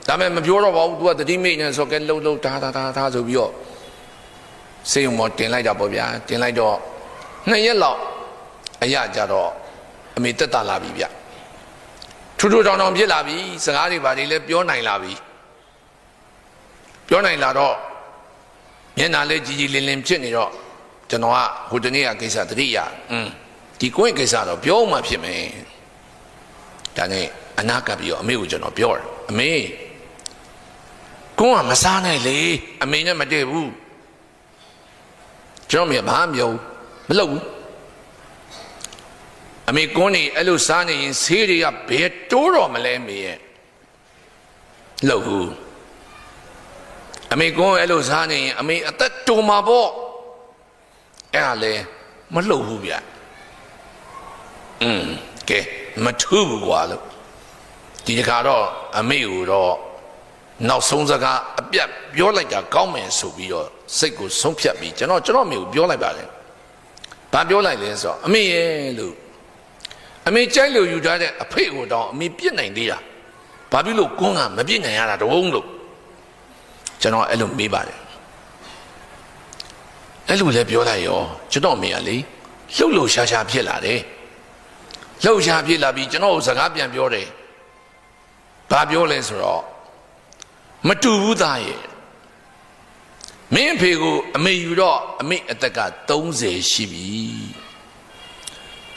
ဒါပေမဲ့မပြောတော့ပါဘူး तू ကတတိမိတ်နဲ့ဆိုကဲလှုပ်ထားဆိုပြီးတော့စေယုံမော်တင်လိုက်တာပေါ့ဗျာတင်လိုက်တော့2ရက်လောက်အရကြတော့အမေတက်တာလာပြီဗျထူတောင်ဖြစ်လာပြီစကားတွေဘာတွေလဲပြောနိုင်လာပြီပြောနိုင်လာတော့မျက်နှာလေးကြီးလင်းဖြစ်နေတော့ကျွန်တော်ကဟိုတနေ့ကကိစ္စတတိယဒီကိုယ့်ကိစ္စတော့ပြောမှဖြစ်မယ်ဒါနဲ့အနာကပ်ပြီးတော့အမေကိုကျွန်တော်ပြောတယ်အမေကိုကမစားနိုင်လေအမေနဲ့မတည့်ဘူးကျွန်တော်မြင်ဘာမျိုးမလုပ်ဘူးအမေကွန်းနေအဲ့လိုစားနေရင်ဆေးတွေကဘယ်တိုးတော့မလဲမေရဲ့လုပ်ဘူးအမေကွန်းအဲ့လိုစားနေရင်အမေအသက်တုံမှာပေါ့အဲ့ဒါလဲမလုပ်ဘူးဗျကဲမထူးဘူးကွာလို့ဒီတခါတော့အမေကိုတော့နောက်ဆုံးစကားအပြတ်ပြောလိုက်တာကောင်းမယ်ဆိုပြီးတော့စိတ်ကိုဆုံးဖြတ်ပြီးကျွန်တော်အမေကိုပြောလိုက်ပါတယ်။ဘာပြောလိုက်လဲဆိုတော့အမေရဲ့လို့ အမေကြိုက်လို့ယူထားတဲ့အဖေကိုတောင်အမေပြစ်နိုင်သေးတာဘာဖြစ်လို့ကွန်းကမပြစ်နိုင်ရတာတုံးလို့ကျွန်တော်အဲ့လိုမေးပါတယ်အဲ့လိုလည်းပြောလိုက်ရောကျွန်တော်အမေကလေလှုပ်လှုပ်ရှားရှားဖြစ်လာတယ်လှုပ်ရှားဖြစ်လာပြီးကျွန်တော်စကားပြန်ပြောတယ်ဘာပြောလဲဆိုတော့မတူဘူးသားရဲ့မင်းအဖေကိုအမေယူတော့အမေအသက်က30ရှိပြီ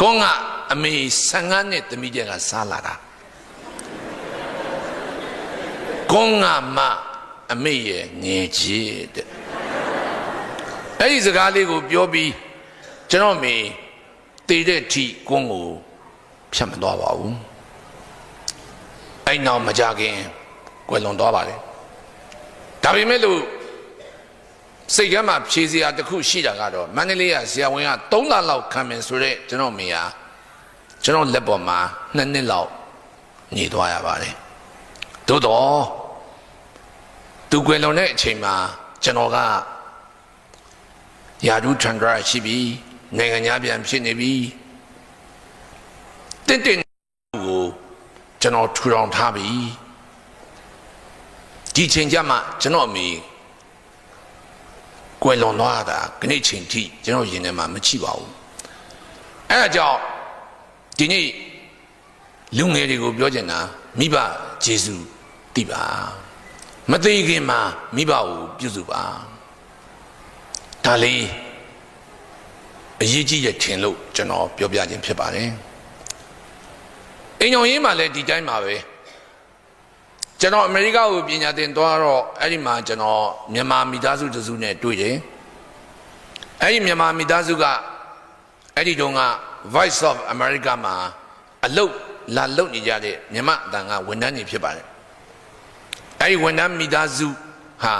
ကောင်းကအမေ15နှစ်သမီးကျကစားလာတာကောင်းကမှအမေရဲ့ငယ်ကြီးတဲ့အဲ့ဒီစကားလေးကိုပြောပြီးကျွန်တော်မေတည်တဲ့ထိကွန်းကိုဖြတ်မသွားပါဘူးအဲ့နောက်မကြခင်ကွယ်လွန်သွားပါတယ်ဒါပေမဲ့လို့စိတ်ထဲမှာဖြေစရာတစ်ခုရှိတာကတော့မန္တလေးကဆရာဝန်က3လလောက်ခံမယ်ဆိုတော့ကျွန်တော်မေဟာကျွန်တော်လက်ပေါ်မှာ2နှစ်လောက်နေသွားရပါတယ်သို့တော့သူကွယ်လွန်တဲ့အချိန်မှာကျွန်တော်ကယာဒူထန်ဒရာရှိပြီနိုင်ငံသားပြန်ဖြစ်နေပြီတင့်ကိုကျွန်တော်ထူထောင်ထားပြီဒီချိန်ကျမှကျွန်တော်အမေကွယ်လွန်သွားတာခဏချိန်ထိကျွန်တော်ရင်ထဲမှာမချိပါဘူးအဲ့ဒါကြောင့်ဒီနေ့လူငယ်တွေကိုပြောချင်တာမိဘဂျေစုသိပါမသိခင်မှာမိဘကိုပြုစုပါဒါလေးအရေးကြီးရထင်လို့ကျွန်တော်ပြောပြခြင်းဖြစ်ပါတယ်အိမ်တော်ရင်းမှာလည်းဒီတိုင်းပါပဲကျွန်တော်အမေရိကကိုပညာသင်သွားတော့အဲ့ဒီမှာကျွန်တော်မြန်မာမိသားစုတစုနဲ့တွေ့တယ်အဲ့ဒီမြန်မာမိသားစုကအဲ့ဒီတုန်းက Voice of America မှာအလုပ်လာလုပ်နေကြတဲ့မြန်မာအတန်ကဝန်ထမ်းတွေဖြစ်ပါတယ်အဲ့ဒီဝန်ထမ်းမိသားစုဟာ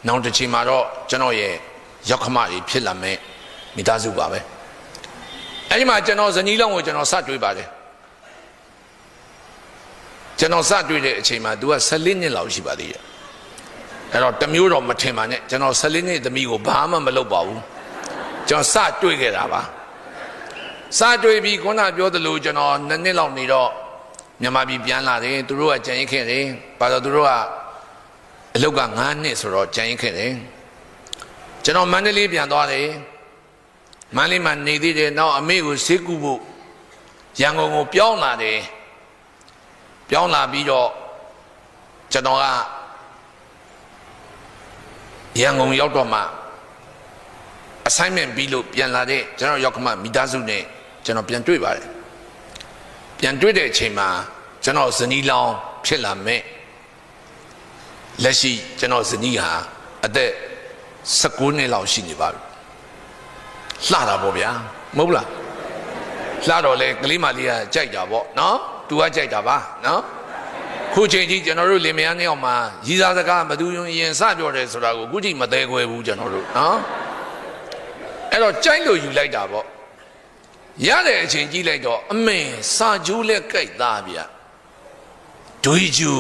နောက်တစ်ချိန်မှာတော့ကျွန်တော်ရဲ့ရောက်ခမတွေဖြစ်လာမဲ့မိသားစုပါပဲအဲ့ဒီမှာကျွန်တော်ဇနီးလောင်းကိုကျွန်တော်စတွေ့ပါတယ်ကျွန်တော်စတွေ့တဲ့အချိန်မှာ तू က14နှစ်လောက်ရှိပါသေးတယ်အဲ့တော့တမျိုးတော့မထင်ပါနဲ့ကျွန်တော်14နှစ်သမီးကိုဘာမှမလုပ်ပါဘူးကျွန်တော်စတွေ့ခဲ့တာပါစတွေ့ပြီးခုနပြောသလိုကျွန်တော်2နှစ်လောက်နေတော့မြန်မာပြည်ပြန်လာတယ်သူတို့ကကြံရင်ခဲ့တယ်ဘာလို့သူတို့ကအလုပ်က9နှစ်ဆိုတော့ကြံရင်ခဲ့တယ်ကျွန်တော်မန္တလေးပြန်သွားတယ်မန္တလေးမှာနေသေးတယ်နောက်အမေကိုဈေးကူဖို့ရန်ကုန်ကိုပြောင်းလာတယ်ပြောင်းလာပြီးတော့ကျွန်တော်ကရန်ကုန်ရောက်တော့မှ assignment ပြီးလို့ပြန်လာတဲ့ကျွန်တော်ရောက်ခမမိသားစုနဲ့ကျွန်တော်ပြန်တွေ့ပါတယ်ပြန်တွေ့တဲ့အချိန်မှာကျွန်တော်ဇနီးလောင်းဖြစ်လာမဲ့လက်ရှိကျွန်တော်ဇနီးဟာအသက်19နှစ်လောက်ရှိနေပါပြီလှတာပေါ့ဗျာမဟုတ်လားလှတော့လေကလေးမလေးကကြိုက်တာပေါ့နော်သူကကြိုက်တာပါနော်ခုချိန်ကြီးကျွန်တော်တို့လင်မယားနှစ်ယောက်မှာရည်စားစကားမသူရင်စပြောတယ်ဆိုတာကိုအခုချိန်မသေးခွဲဘူးကျွန်တော်တို့နော်အဲ့တော့ကြိုက်လို့ယူလိုက်တာပေါ့ရတဲ့အချိန်ကြီးလိုက်တော့အမေစာကျိုးလက်ကြိုက်သားဗျဒွေကျူ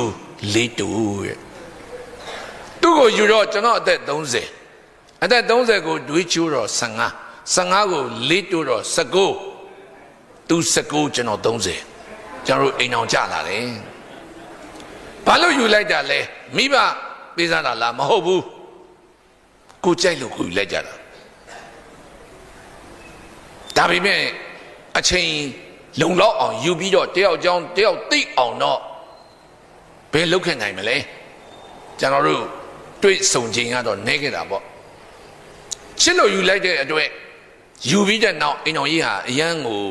လေးတူရဲ့သူ့ကိုယူတော့ကျွန်တော်အသက်30အသက်30ကိုဒွေကျူတော့15ကိုလေးတူတော့19သူ19ကျွန်တော်30ကျွန်တော်တို့အိမ်အောင်ကြလာတယ်ဘာလို့ယူလိုက်တာလဲမိဘပေးစားတာလားမဟုတ်ဘူးကိုကြိုက်လို့ကိုယူလိုက်ကြတာဒါပေမဲ့အချိန်လုံလောက်အောင်ယူပြီးတော့တယောက်ကြောင်းတယောက်သိအောင်တော့ဘယ်လုပ်ခဲ့နိုင်မလဲကျွန်တော်တို့တွေ့ဆုံချိန်ကတော့နေခဲ့တာပေါ့ချစ်လို့ယူလိုက်တဲ့အတွက်ယူပြီးတဲ့နောက်အိမ်တော်ကြီးဟာအရန်ကို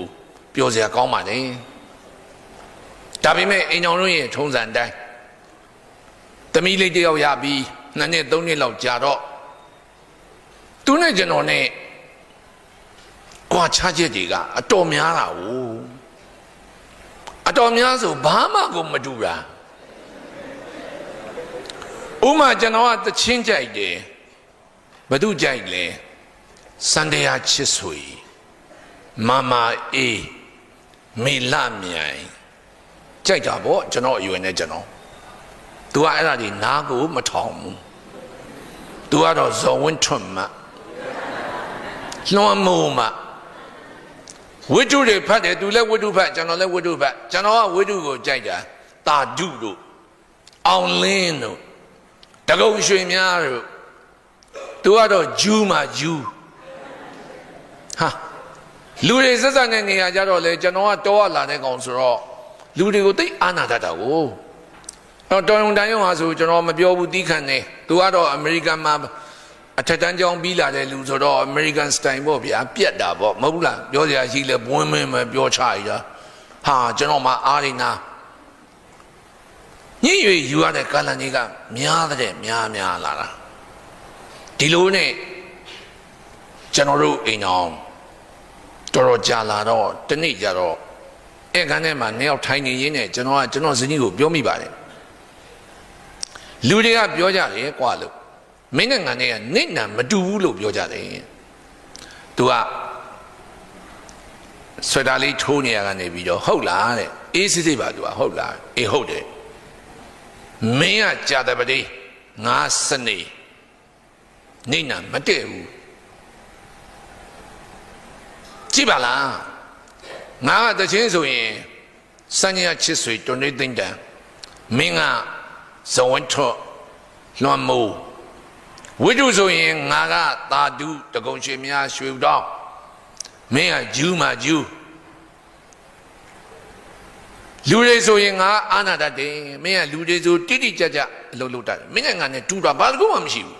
ပျော်စရာကောင်းပါလေဒါပေမဲ့အိမ်တော်တို့ရဲ့ထုံးစံတိုင်းသမီးလေးတယောက်ရပြီး2နှစ်3နှစ်လောက်ကြာတော့သူနဲ့ကျွန်တော်နဲ့ကွာခြားချက်တွေကအတော်များတာ哦အတော်များဆိုဘာမှကိုမတူတာဥမာကျွန်တော်ကတချင်းကြိုက်တယ်ဘသူကြိုက်လဲစန္ဒယာချစ်ဆွေမမအေးမေလမြိုင်ကြိုက်တာပေါ့ကျွန်တော်အရွယ်နဲ့ကျွန်တော်သူကအဲ့ဒါဒီနားကိုမထောင်ဘူးသူကတော့ဇော်ဝင်းထွန်းမလွှမ်းမိုးမ ဝိတုတွေဖတ်တယ်သူလည်းဝိတုဖတ်ကျွန်တော်လည်းဝိတုဖတ်ကျွန်တော်ကဝိတုကိုကြိုက်တာတာဓုတို့အောင်လင်းတို့တကုံရွှေများတို့သူကတော့ဂျူးမှာဂျူးဟာလူတွေဆက်ဆက်တဲ့နေရာကြတော့လေကျွန်တော်ကတော့လာတဲ့ကောင်ဆိုတော့လူတွေကိုသိအာနာတတ်တာကိုတော့တော်ရုံတန်ရုံဟာဆိုကျွန်တော်မပြောဘူးတီးခံနေသူကတော့အမေရိကန်မှာအထက်တန်းကျောင်းပြီးလာတဲ့လူဆိုတော့အမေရိကန်စတိုင်ပေါ့ဗျာပြက်တာပေါ့မဟုတ်ဘူးလားပြောစရာရှိလဲဘွင်းမင်းပဲပြောချရတာဟာကျွန်တော်မှအားရနာညှိ၍ယူရတဲ့ကာလန်ကြီးကများတဲ့များလာတာဒီလိုနဲ့ကျွန်တော်တို့အိမ်အောင်တော်ကြာလာတော့တနေ့ကျတော့အဲ့ခန်းထဲမှာနှစ်ယောက်ထိုင်နေရင်းနဲ့ကျွန်တော်ဇနီးကိုပြောမိပါတယ်လူတွေကပြောကြတယ်ကွာလို့မင်းနဲ့ငါနဲ့ကနိတ်နံမတူဘူးလို့ပြောကြတယ်သူကဆွေတာလေးထိုးနေရကနေပြီးတော့ဟုတ်လားတဲ့အေးစစ်ပါသူကဟုတ်လားအေးဟုတ်တယ်မင်းကကြာတဲ့ပတိငါစနေနိတ်နံမတည့်ဘူးကြည့်ပါလားငါကတချင်းဆိုရင်စัญญาချစ်ဆွေတွန်နေသိမ့်တန်မင်းကဇဝန်းထော့လွန်မိုးဝိတုဆိုရင်ငါကတာဓုတကုံရွှေများရွှေတောင်းမင်းကဂျူးမှာဂျူးလူတွေဆိုရင်ငါအာနာတတ်တယ်မင်းကလူတွေဆိုတိတိကျကျအလုပ်လုပ်တတ်တယ်မင်းနဲ့ငါနဲ့တူတာဘာတစ်ခုမှမရှိဘူး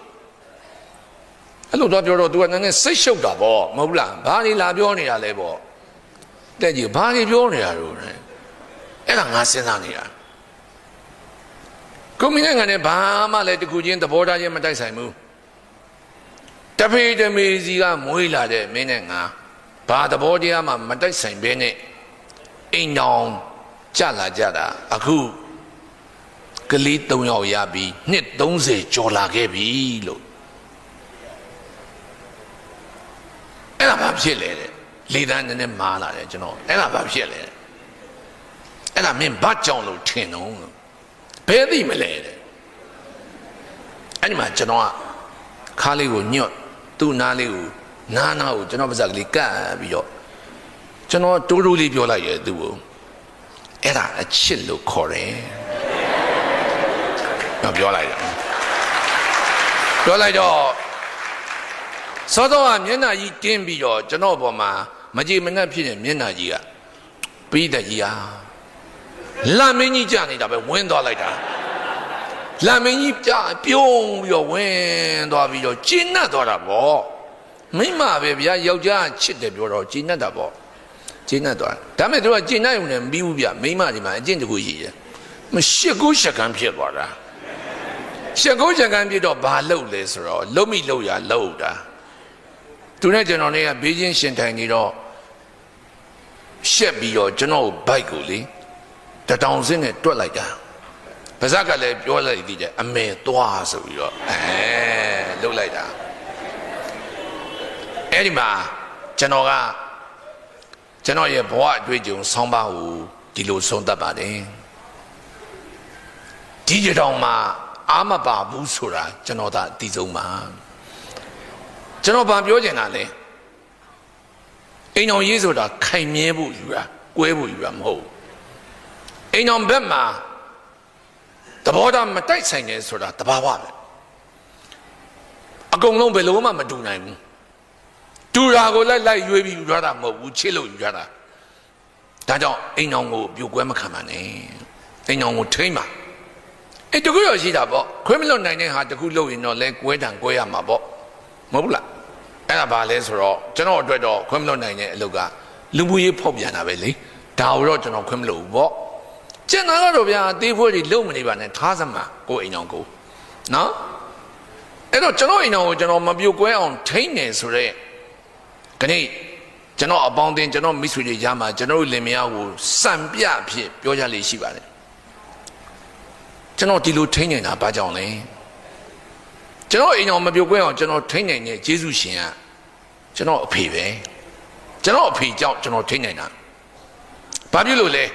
အဲ့လိုတော့ပြောတော့ तू ကနည်းနည်းစိတ်ရှုပ်တာပေါ့မဟုတ်လားဘာတွေလာပြောနေတာလဲပေါ့တဲ့ကြီးဘာတွေပြောနေတာတော့အဲ့ဒါငါစဉ်းစားနေတာကိုမင်းနဲ့ငါနဲ့ဘာမှလည်းတခုချင်းသဘောထားချင်းမတိုက်ဆိုင်ဘူးတဖေးတမေစီကမွေးလာတဲ့မင်းနဲ့ငါဘာသဘောတရားမှမတိုက်ဆိုင်ဘဲနဲ့အိမ်တော်ကြလာကြတာအခုကလေး3ယောက်ရပြီးနှစ်30ကျော်လာခဲ့ပြီလို့အဲ့ဒါဘာဖြစ်လဲတဲ့လေတန်းနည်းနည်းမားလာတယ်ကျွန်တော်အဲ့ဒါဘာဖြစ်လဲအဲ့ဒါမင်းဘာကြောင့်လို့ထင်တော့ဘယ်သိမလဲတဲ့အဲ့ဒီမှာကျွန်တော်ကခါလေးကိုညွတ်သူ့နားလေးကိုနားကိုကျွန်တော်ပါးစပ်ကလေးကပ်ပြီးတော့ကျွန်တော်တိုးတိုးလေးပြောလိုက်ရဲ့သူ့ကိုအဲ့ဒါအချစ်လို့ခေါ်တယ်ပြောလိုက်တာပြောလိုက်တော့စောစောကမျက်နှာကြီးတင်းပြီးတော့ကျွန်တော်ပေါ်မှာမကြည်မနှက်ဖြစ်တဲ့မျက်နှာကြီးကပြီးတဲ့ကြီးဟာလက်မင်းကြီးကြာနေတာပဲဝင်သွားလိုက်တာလက်မင်းကြီးကြာပြုံးပြီးတော့ဝင်သွားပြီးတော့ကျဉ်တ်သွားတာပေါ့မိမပဲဗျာယောက်ျားချစ်တယ်ပြောတော့ကျဉ်တ်တာပေါ့ကျဉ်တ်သွားဒါပေမဲ့သူကကျဉ်တ်ရုံနဲ့မပြီးဘူးဗျမိမဒီမှာအကျင့်တကူရှိတယ်ရှစ်ကိုရှက်ကန်းဖြစ်သွားတာရှက်ကိုရှက်ကန်းဖြစ်တော့ဘာလုပ်လဲဆိုတော့လုံးမိလို့ရလို့တာသူနဲ့ကျွန်တော်နဲ့ကဘေးချင်းရှင်ထိုင်နေတော့ရှက်ပြီးတော့ကျွန်တော်ဘိုက်ကိုလေတတောင်စင်းနဲ့တွက်လိုက်တာပါဇက်ကလည်းပြောလိုက်သေးတယ်အမေသွားဆိုပြီးတော့လှုပ်လိုက်တာအဲ့ဒီမှာကျွန်တော်ရဲ့ဘဝအတွေ့အကြုံဆောင်းပါးကိုဒီလိုဆုံးသတ်ပါတယ်ဒီကြတောင်မှာအာမပါဘူးဆိုတာကျွန်တော်သာအသိဆုံးပါကျွန်တော်ဗာပြောချင်တာလေအိမ်တော်ရေးဆိုတာခိုင်မြဲဖို့ယူတာကွဲဖို့ယူတာမဟုတ်အိမ်တော်ဘက်မှာသဘောထားမတိုက်ဆိုင်နေဆိုတာတဘာဝပဲအကုန်လုံးဘယ်လိုမှမတူနိုင်ဘူးတူတာကိုလိုက်ရွေးပြီးယူရတာမဟုတ်ဘူးချစ်လို့ယူရတာဒါကြောင့်အိမ်တော်ကိုပြိုကွဲမခံပါနဲ့အိမ်တော်ကိုထိမ့်ပါအဲ့တကူရရှိတာပေါ့ခွဲမလွတ်နိုင်တဲ့ဟာတကူလို့ရင်တော့လဲကွဲတံကွဲရမှာပေါ့မဟုတ်ဘူးလားအဲ့ဒါဘာလဲဆိုတော့ကျွန်တော်အတွက်တော့ခွဲမလွတ်နိုင်တဲ့အလုပ်ကလူမှုရေးဖောက်ပြန်တာပဲလေဒါတော့ကျွန်တော်ခွဲမလွတ်ဘူးပေါ့ကျန်တာကတော့ဗျာတေးဖွဲတွေလုံမနေပါနဲ့ထားစမှာကိုအိမ်အောင်ကိုနော်အဲ့တော့ကျွန်တော်အိမ်အောင်ကိုကျွန်တော်မပြုတ်ကွဲအောင်ထိန်းနေဆိုတော့ခဏကျွန်တော်အပေါင်းအသင်းကျွန်တော်မိတ်ဆွေတွေကြားမှာကျွန်တော်လင်မယားကိုစံပြဖြစ်ပြောကြလေရှိပါတယ်ကျွန်တော်ဒီလိုထိန်းနေတာဘာကြောင့်လဲကျွန်တော်အိမ်အောင်မပြုတ်ကွဲအောင်ကျွန်တော်ထိန်းနိုင်တဲ့ယေရှုရှင်ကကျွန်တော်အဖေပဲကျွန်တော်အဖေကြောင့်ကျွန်တော်ထိန်းနိုင်တာဘာဖြစ်လို့လဲ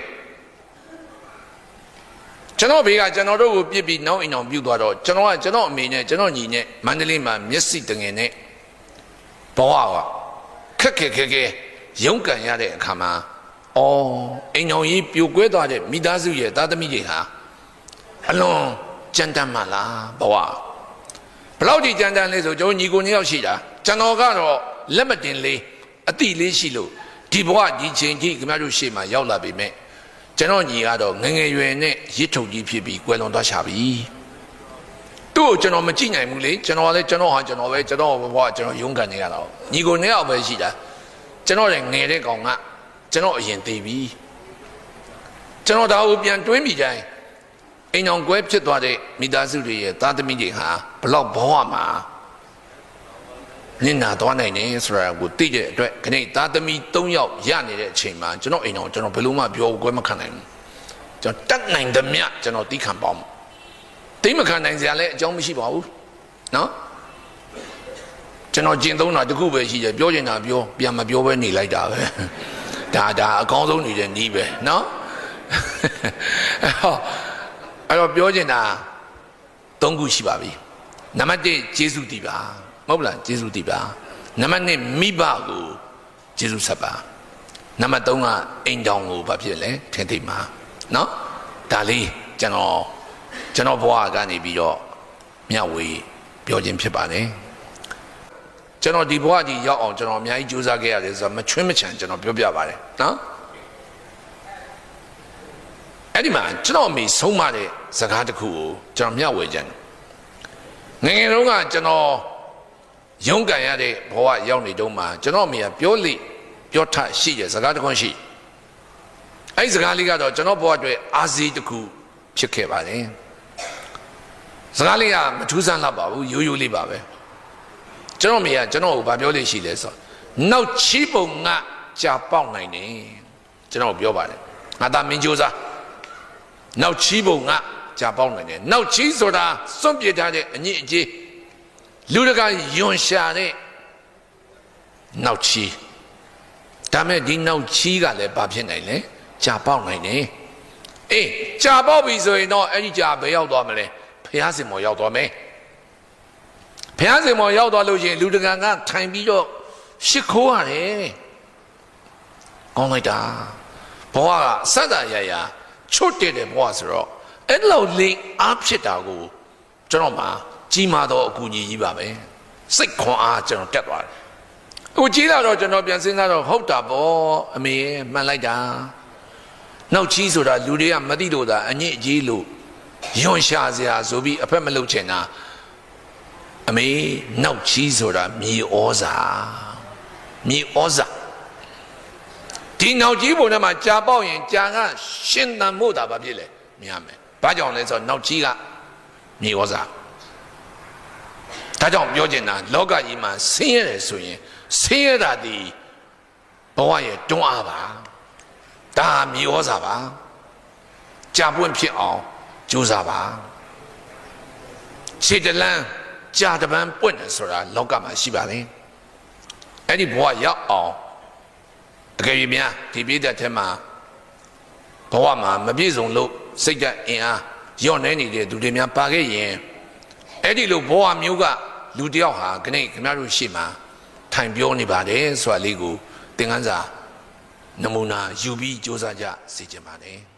ကျွန်တော်ဘေးကကျွန်တော်တို့ကိုပြစ်ပြီးနောက်အိမ်အောင်ပြုတ်သွားတော့ကျွန်တော်အမေနဲ့ကျွန်တော်ညီနဲ့မန္တလေးမှာမျက်စိတငယ်နဲ့ဘဝကခက်ခဲ ရုန်းကန်ရတဲ့အခါမှာအော်အိမ်တော်ကြီးပြိုကွဲသွားတဲ့မိသားစုရဲ့သားသမီးတွေဟာအလွန်ကြမ်းတမ်းမှလားဘဝဘလောက်ကြီးကြမ်းတမ်းလဲဆိုကျွန်တော်ညီကိုနှစ်ယောက်ရှိတာကျွန်တော်ကတော့လက်မတင်လေးအတိလေးရှိလို့ဒီဘဝဒီချိန်ကြီးခင်ဗျားတို့ရှေ့မှာရောက်လာပြီမဲ့ကျွန်တော်ညီကတော့ငငယ်ရွယ်နဲ့ရစ်ထုတ်ကြီးဖြစ်ပြီးကွယ်လွန်သွားချပြီသူ့ကိုကျွန်တော်မကြည့်နိုင်ဘူးလေကျွန်တော်လည်းကျွန်တော်ဟာကျွန်တော်ပဲကျွန်တော်ဘဝကျွန်တော်ရုန်းကန်နေရတာညီကိုနှစ်ယောက်ပဲရှိတာကျွန်တော်လည်းငယ်တဲ့ကောင်ကကျွန်တော်အရင်သိပြီကျွန်တော်ဒါကိုပြန်တွေးမိကြရင်အိမ်အောင်ကွဲဖြစ်သွားတဲ့မိသားစုတွေရဲ့သားသမီးတွေဟာဘလောက်ဘဝမှာနင့်နာသွားနိုင်တယ်ဆိုတာကိုသိတဲ့အတွက်ခဏသားသမီး3ယောက်ရနေတဲ့အချိန်မှာကျွန်တော်အိမ်အောင်ကျွန်တော်ဘယ်လို့မှပြောကွဲမခံနိုင်ဘူးကျွန်တော်တတ်နိုင်သမျှကျွန်တော်သိခံပေါင်းသိမခံနိုင်စရာလည်းအကြောင်းမရှိပါဘူးနော်ကျွန်တော်ကျင့်သုံးတာတခုပဲရှိတယ်ပြောချင်တာပြောပြန်မပြောဘဲနေလိုက်တာပဲဒါအကောင်းဆုံးနေတဲ့နည်းပဲနော်အဲ့တော့ပြောချင်တာ3ခုရှိပါပြီနံပါတ်1ကျေးဇူးတည်ပါမဟုတ်လားကျေးဇူးတည်ပါနံပါတ်2မိဘကိုကျေးဇူးဆက်ပါနံပါတ်3ကအိမ်တောင်ကိုဘာဖြစ်လဲထင်သိမှာနော်ဒါလေးကျွန်တော်ဘဝကနေပြီးတော့မျှဝေပြောခြင်းဖြစ်ပါတယ်ကျွန်တော်ဒီဘဝကြီးရောက်အောင်ကျွန်တော်အများကြီးကြိုးစားခဲ့ရတယ်ဆိုတော့မချွင်းမချန်ကျွန်တော်ပြောပြပါတယ်နော်အဲ့ဒီမှာကျွန်တော်အမေဆုံးမတဲ့စကားတစ်ခုကိုကျွန်တော်မျှဝေခြင်းငယ်ငယ်တုန်းကကျွန်တော်ရုန်းကန်ရတဲ့ဘဝရောက်နေတုန်းမှာကျွန်တော်အမေကပြောထရှိတဲ့စကားတစ်ခုရှိအဲ့ဒီစကားလေးကတော့ကျွန်တော်ဘဝအတွက်အာဇီတစ်ခုဖြစ်ခဲ့ပါတယ်စကားလေးကမထူးဆန်းလောက်ပါဘူးရိုးရိုးလေးပါပဲကျွန်တော်မေကကျွန်တော်ကိုဗာပြောလို့ရှိလဲဆိုနောက်ချီးပုံကကြာပေါက်နိုင်တယ်ကျွန်တော်ပြောပါတယ်ငါသားမင်းကြိုးစားနောက်ချီးပုံကကြာပေါက်နိုင်တယ်နောက်ချီးဆိုတာစွန့်ပစ်ထားတဲ့အညစ်အကြေးလူတကာယွန်ရှာတဲ့နောက်ချီးဒါမဲ့ဒီနောက်ချီးကလည်းဘာဖြစ်နိုင်လဲကြာပေါက်နိုင်တယ်အေးကြာပေါက်ပြီဆိုရင်တော့အဲ့ဒီကြာဘယ်ရောက်သွားမလဲဖျားစင်မော်ရောက်သွားမယ်ဘုရားစင်မော်ရောက်သွားလို့ရှိရင်လူတကာကထိုင်ပြီးတော့ရှ िख ိုးရတယ်ကောင်းလိုက်တာဘဝကစက်တာရရချွတ်တဲ့ဘဝဆိုတော့အဲ့လောက်လေးအားဖြစ်တာကိုကျွန်တော်မှကြီးမားတော့အကူအညီကြီးပါပဲစိတ်ခွန်အားကျွန်တော်တက်သွားတယ်အခုကြီးလာတော့ကျွန်တော်ပြန်စဉ်းစားတော့ဟုတ်တာပေါ့အမေမှန်လိုက်တာနောက်ချီးဆိုတာလူတွေကမသိလို့သာအညစ်အကြေးလို့ယွန်ရှာစရာဆိုပြီးအဖက်မလုပ်ချင်တာအမေနောက်ချီးဆိုတာမြေဩဇာဒီနောက်ချီးပုံထဲမှာကြာပေါက်ရင်ကြာကရှင်သန်ဖို့တာဘာဖြစ်လဲမြင်ရမယ်ဘာကြောင့်လဲဆိုတော့နောက်ချီးကမြေဩဇာဒါကြောင့်ပြောချင်တာလောကကြီးမှာဆင်းရဲတယ်ဆိုရင်ဆင်းရဲတာဒီဘဝရဲ့တွန်းအားပါဒါမြေဩဇာပါကြာပွင့်ဖြစ်အောင်ကြိုးစားပါခြေတလန်းကြာတပန်းပွင့်တယ်ဆိုတာလောကမှာရှိပါတယ်အဲ့ဒီဘဝရောက်အောင်အကယ်၍များဒီပြည့်တဲ့ထဲမှာဘဝမှာမပြည့်စုံလို့စိတ်ဓာတ်အင်အားညော့နေနေတဲ့သူတွေများပါခဲ့ရင်အဲ့ဒီလိုဘဝမျိုးကလူတယောက်ဟာခဏခင်ဗျားတို့ရှေ့မှာထိုင်ပြောနေပါတယ်ဆိုတာလေးကိုသင်ခန်းစာနမူနာယူပြီးစ조사ကြစေချင်ပါတယ်